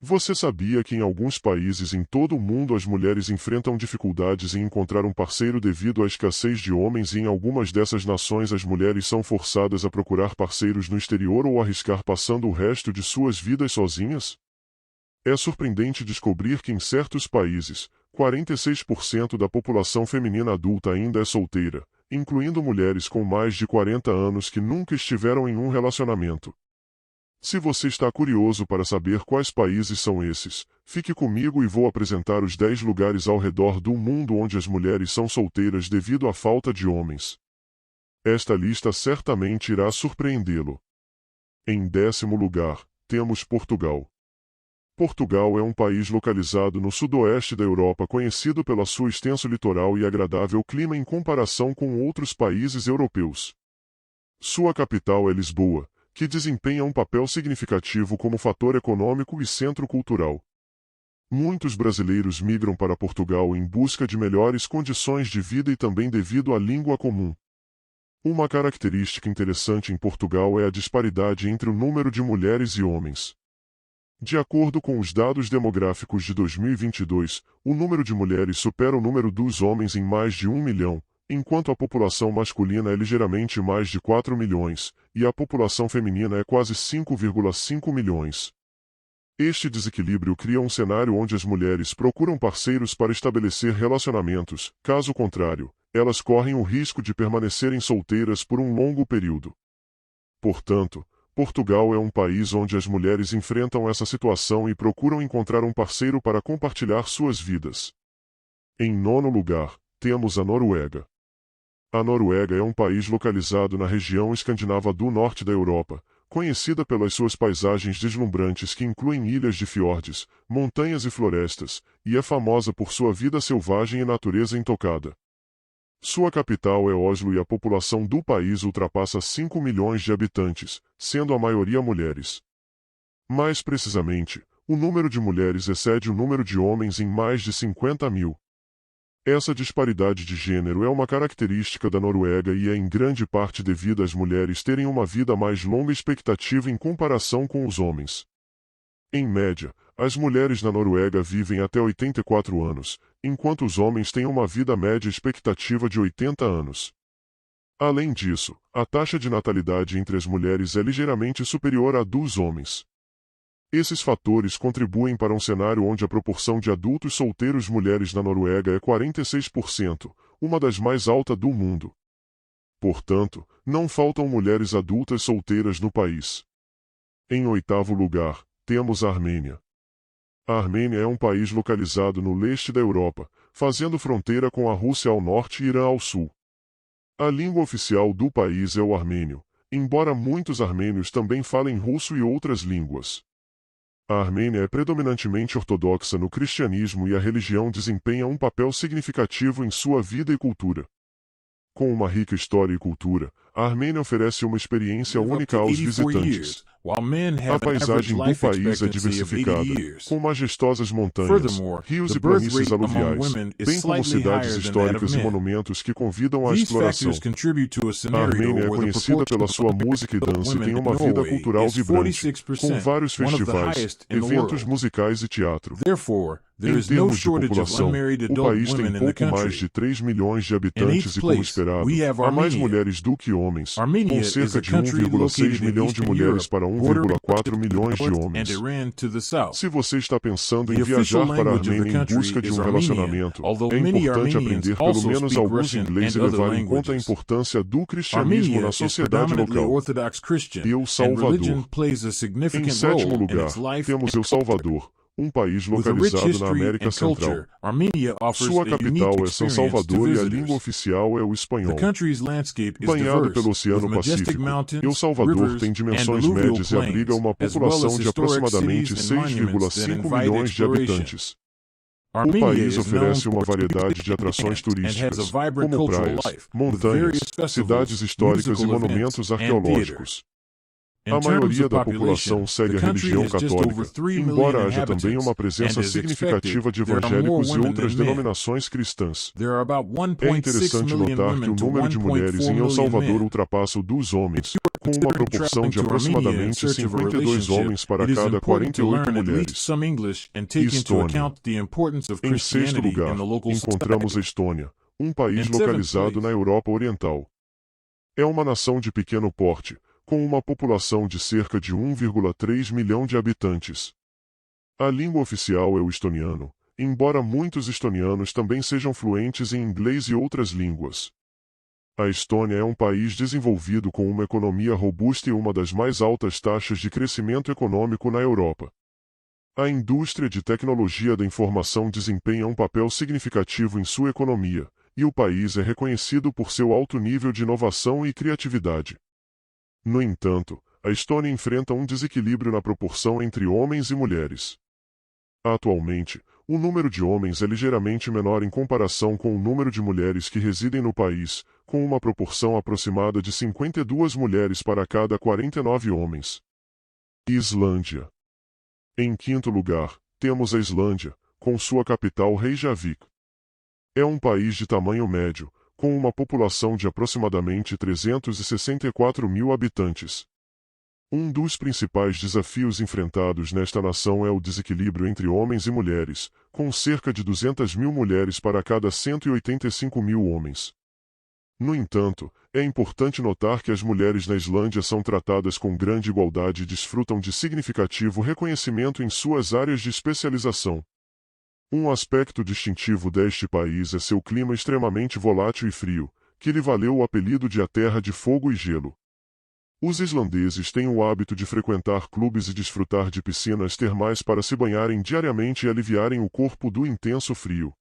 Você sabia que em alguns países em todo o mundo as mulheres enfrentam dificuldades em encontrar um parceiro devido à escassez de homens e em algumas dessas nações as mulheres são forçadas a procurar parceiros no exterior ou arriscar passando o resto de suas vidas sozinhas? É surpreendente descobrir que em certos países, 46% da população feminina adulta ainda é solteira, incluindo mulheres com mais de 40 anos que nunca estiveram em um relacionamento. Se você está curioso para saber quais países são esses, fique comigo e vou apresentar os 10 lugares ao redor do mundo onde as mulheres são solteiras devido à falta de homens. Esta lista certamente irá surpreendê-lo. Em 10º lugar, temos Portugal. Portugal é um país localizado no sudoeste da Europa conhecido pelo seu extenso litoral e agradável clima em comparação com outros países europeus. Sua capital é Lisboa, que desempenha um papel significativo como fator econômico e centro cultural. Muitos brasileiros migram para Portugal em busca de melhores condições de vida e também devido à língua comum. Uma característica interessante em Portugal é a disparidade entre o número de mulheres e homens. De acordo com os dados demográficos de 2022, o número de mulheres supera o número dos homens em mais de 1 milhão, enquanto a população masculina é ligeiramente mais de 4 milhões, e a população feminina é quase 5,5 milhões. Este desequilíbrio cria um cenário onde as mulheres procuram parceiros para estabelecer relacionamentos, caso contrário, elas correm o risco de permanecerem solteiras por um longo período. Portanto, Portugal é um país onde as mulheres enfrentam essa situação e procuram encontrar um parceiro para compartilhar suas vidas. Em 9º lugar, temos a Noruega. A Noruega é um país localizado na região escandinava do norte da Europa, conhecida pelas suas paisagens deslumbrantes que incluem ilhas de fiordes, montanhas e florestas, e é famosa por sua vida selvagem e natureza intocada. Sua capital é Oslo e a população do país ultrapassa 5 milhões de habitantes, sendo a maioria mulheres. Mais precisamente, o número de mulheres excede o número de homens em mais de 50 mil. Essa disparidade de gênero é uma característica da Noruega e é em grande parte devido às mulheres terem uma vida mais longa expectativa em comparação com os homens. Em média, as mulheres na Noruega vivem até 84 anos, enquanto os homens têm uma vida média expectativa de 80 anos. Além disso, a taxa de natalidade entre as mulheres é ligeiramente superior à dos homens. Esses fatores contribuem para um cenário onde a proporção de adultos solteiros mulheres na Noruega é 46%, uma das mais altas do mundo. Portanto, não faltam mulheres adultas solteiras no país. Em 8º lugar, temos a Armênia. A Armênia é um país localizado no leste da Europa, fazendo fronteira com a Rússia ao norte e Irã ao sul. A língua oficial do país é o armênio, embora muitos armênios também falem russo e outras línguas. A Armênia é predominantemente ortodoxa no cristianismo e a religião desempenha um papel significativo em sua vida e cultura. Com uma rica história e cultura, a Armênia oferece uma experiência única aos visitantes. A paisagem do país é diversificada, com majestosas montanhas, rios e planícies aluviais, bem como cidades históricas e monumentos que convidam à exploração. A Armênia é conhecida pela sua música e dança e tem uma vida cultural vibrante, com vários festivais, eventos musicais e teatro. Em termos de população, o país tem pouco mais de 3 milhões de habitantes e, como esperado, há mais mulheres do que homens, com cerca de 1,6 milhão de mulheres para 1,4 milhões de homens. Se você está pensando em viajar para a Armênia em busca de um relacionamento, é importante aprender pelo menos alguns inglês e levar em conta a importância do cristianismo na sociedade local. El Salvador. Em 7º lugar, temos El Salvador, um país localizado na América Central. Sua capital é São Salvador e a língua oficial é o espanhol. Banhado pelo Oceano Pacífico, El Salvador tem dimensões médias e abriga uma população de aproximadamente 6,5 milhões de habitantes. O país oferece uma variedade de atrações turísticas, como praias, montanhas, cidades históricas e monumentos arqueológicos. A maioria da população segue a religião católica, embora haja também uma presença significativa de evangélicos e outras denominações cristãs. É interessante notar que o número de mulheres em El Salvador ultrapassa o dos homens, com uma proporção de aproximadamente 52 homens para cada 48 mulheres. Estônia. Em sexto lugar, encontramos a Estônia, um país localizado na Europa Oriental. É uma nação de pequeno porte, com uma população de cerca de 1,3 milhão de habitantes. A língua oficial é o estoniano, embora muitos estonianos também sejam fluentes em inglês e outras línguas. A Estônia é um país desenvolvido com uma economia robusta e uma das mais altas taxas de crescimento econômico na Europa. A indústria de tecnologia da informação desempenha um papel significativo em sua economia, e o país é reconhecido por seu alto nível de inovação e criatividade. No entanto, a Estônia enfrenta um desequilíbrio na proporção entre homens e mulheres. Atualmente, o número de homens é ligeiramente menor em comparação com o número de mulheres que residem no país, com uma proporção aproximada de 52 mulheres para cada 49 homens. Islândia. Em quinto lugar, temos a Islândia, com sua capital Reykjavik. É um país de tamanho médio, com uma população de aproximadamente 364 mil habitantes. Um dos principais desafios enfrentados nesta nação é o desequilíbrio entre homens e mulheres, com cerca de 200 mil mulheres para cada 185 mil homens. No entanto, é importante notar que as mulheres na Islândia são tratadas com grande igualdade e desfrutam de significativo reconhecimento em suas áreas de especialização. Um aspecto distintivo deste país é seu clima extremamente volátil e frio, que lhe valeu o apelido de a Terra de Fogo e Gelo. Os islandeses têm o hábito de frequentar clubes e desfrutar de piscinas termais para se banharem diariamente e aliviarem o corpo do intenso frio.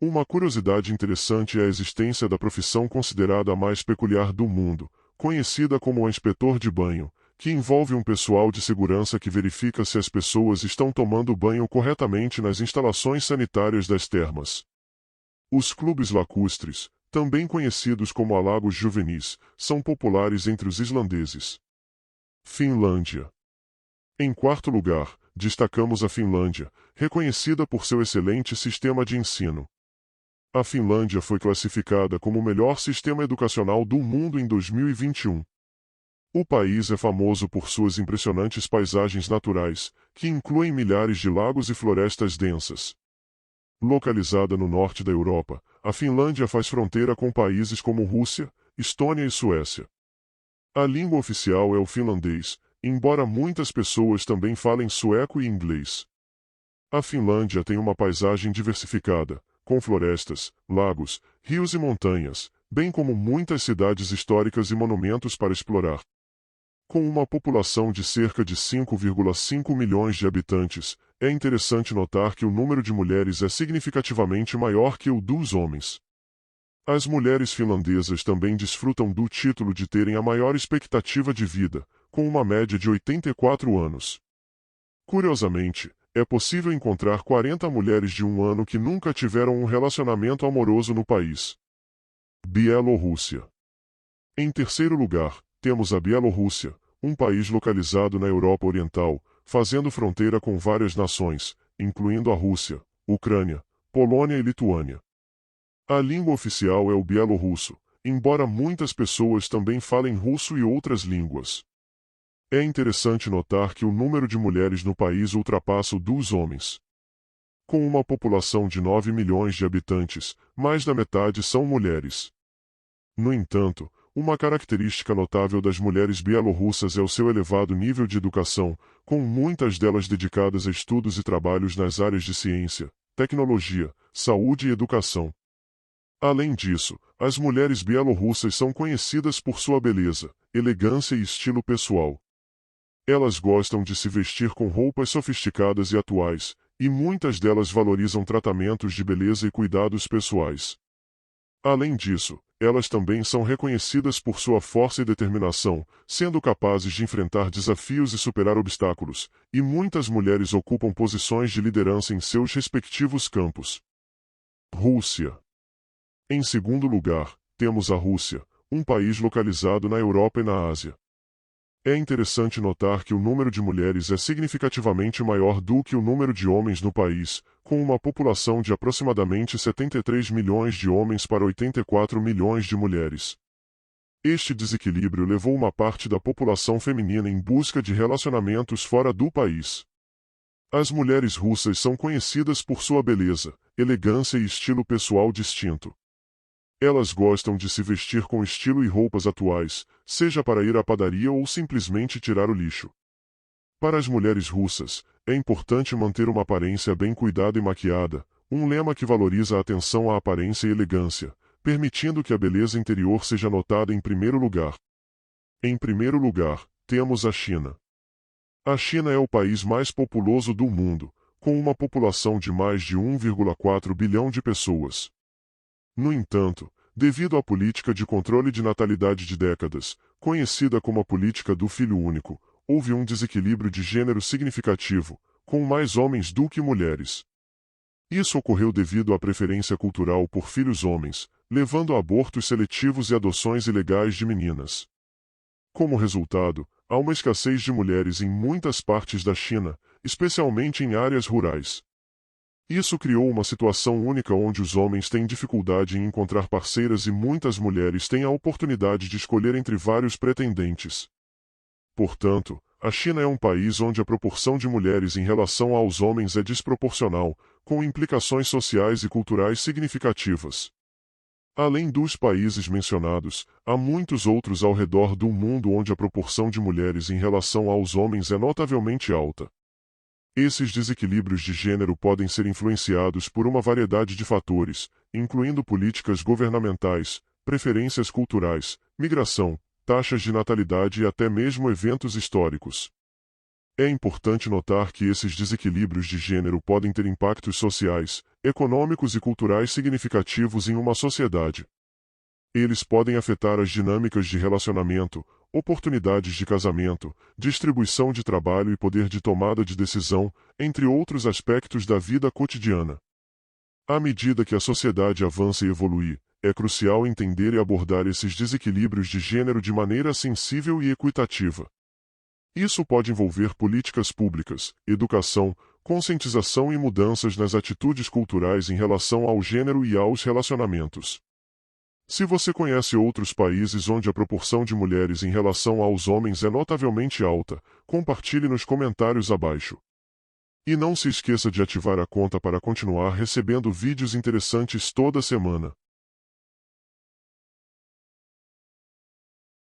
Uma curiosidade interessante é a existência da profissão considerada a mais peculiar do mundo, conhecida como o inspetor de banho, que envolve um pessoal de segurança que verifica se as pessoas estão tomando banho corretamente nas instalações sanitárias das termas. Os clubes lacustres, também conhecidos como alagos juvenis, são populares entre os islandeses. Finlândia. Em quarto lugar, destacamos a Finlândia, reconhecida por seu excelente sistema de ensino. A Finlândia foi classificada como o melhor sistema educacional do mundo em 2021. O país é famoso por suas impressionantes paisagens naturais, que incluem milhares de lagos e florestas densas. Localizada no norte da Europa, a Finlândia faz fronteira com países como Rússia, Estônia e Suécia. A língua oficial é o finlandês, embora muitas pessoas também falem sueco e inglês. A Finlândia tem uma paisagem diversificada, com florestas, lagos, rios e montanhas, bem como muitas cidades históricas e monumentos para explorar. Com uma população de cerca de 5,5 milhões de habitantes, é interessante notar que o número de mulheres é significativamente maior que o dos homens. As mulheres finlandesas também desfrutam do título de terem a maior expectativa de vida, com uma média de 84 anos. Curiosamente, é possível encontrar 40 mulheres de 1 ano que nunca tiveram um relacionamento amoroso no país. Bielorrússia. Em terceiro lugar, temos a Bielorrússia, um país localizado na Europa Oriental, fazendo fronteira com várias nações, incluindo a Rússia, Ucrânia, Polônia e Lituânia. A língua oficial é o bielorrusso, embora muitas pessoas também falem russo e outras línguas. É interessante notar que o número de mulheres no país ultrapassa o dos homens. Com uma população de 9 milhões de habitantes, mais da metade são mulheres. No entanto, uma característica notável das mulheres bielorrussas é o seu elevado nível de educação, com muitas delas dedicadas a estudos e trabalhos nas áreas de ciência, tecnologia, saúde e educação. Além disso, as mulheres bielorrussas são conhecidas por sua beleza, elegância e estilo pessoal. Elas gostam de se vestir com roupas sofisticadas e atuais, e muitas delas valorizam tratamentos de beleza e cuidados pessoais. Além disso, elas também são reconhecidas por sua força e determinação, sendo capazes de enfrentar desafios e superar obstáculos, e muitas mulheres ocupam posições de liderança em seus respectivos campos. Rússia. Em segundo lugar, temos a Rússia, um país localizado na Europa e na Ásia. É interessante notar que o número de mulheres é significativamente maior do que o número de homens no país, com uma população de aproximadamente 73 milhões de homens para 84 milhões de mulheres. Este desequilíbrio levou uma parte da população feminina em busca de relacionamentos fora do país. As mulheres russas são conhecidas por sua beleza, elegância e estilo pessoal distinto. Elas gostam de se vestir com estilo e roupas atuais, seja para ir à padaria ou simplesmente tirar o lixo. Para as mulheres russas, é importante manter uma aparência bem cuidada e maquiada, um lema que valoriza a atenção à aparência e elegância, permitindo que a beleza interior seja notada em primeiro lugar. Em primeiro lugar, temos a China. A China é o país mais populoso do mundo, com uma população de mais de 1,4 bilhão de pessoas. No entanto, devido à política de controle de natalidade de décadas, conhecida como a política do filho único, houve um desequilíbrio de gênero significativo, com mais homens do que mulheres. Isso ocorreu devido à preferência cultural por filhos homens, levando a abortos seletivos e adoções ilegais de meninas. Como resultado, há uma escassez de mulheres em muitas partes da China, especialmente em áreas rurais. Isso criou uma situação única onde os homens têm dificuldade em encontrar parceiras e muitas mulheres têm a oportunidade de escolher entre vários pretendentes. Portanto, a China é um país onde a proporção de mulheres em relação aos homens é desproporcional, com implicações sociais e culturais significativas. Além dos países mencionados, há muitos outros ao redor do mundo onde a proporção de mulheres em relação aos homens é notavelmente alta. Esses desequilíbrios de gênero podem ser influenciados por uma variedade de fatores, incluindo políticas governamentais, preferências culturais, migração, taxas de natalidade e até mesmo eventos históricos. É importante notar que esses desequilíbrios de gênero podem ter impactos sociais, econômicos e culturais significativos em uma sociedade. Eles podem afetar as dinâmicas de relacionamento, oportunidades de casamento, distribuição de trabalho e poder de tomada de decisão, entre outros aspectos da vida cotidiana. À medida que a sociedade avança e evolui, é crucial entender e abordar esses desequilíbrios de gênero de maneira sensível e equitativa. Isso pode envolver políticas públicas, educação, conscientização e mudanças nas atitudes culturais em relação ao gênero e aos relacionamentos. Se você conhece outros países onde a proporção de mulheres em relação aos homens é notavelmente alta, compartilhe nos comentários abaixo. E não se esqueça de ativar a conta para continuar recebendo vídeos interessantes toda semana.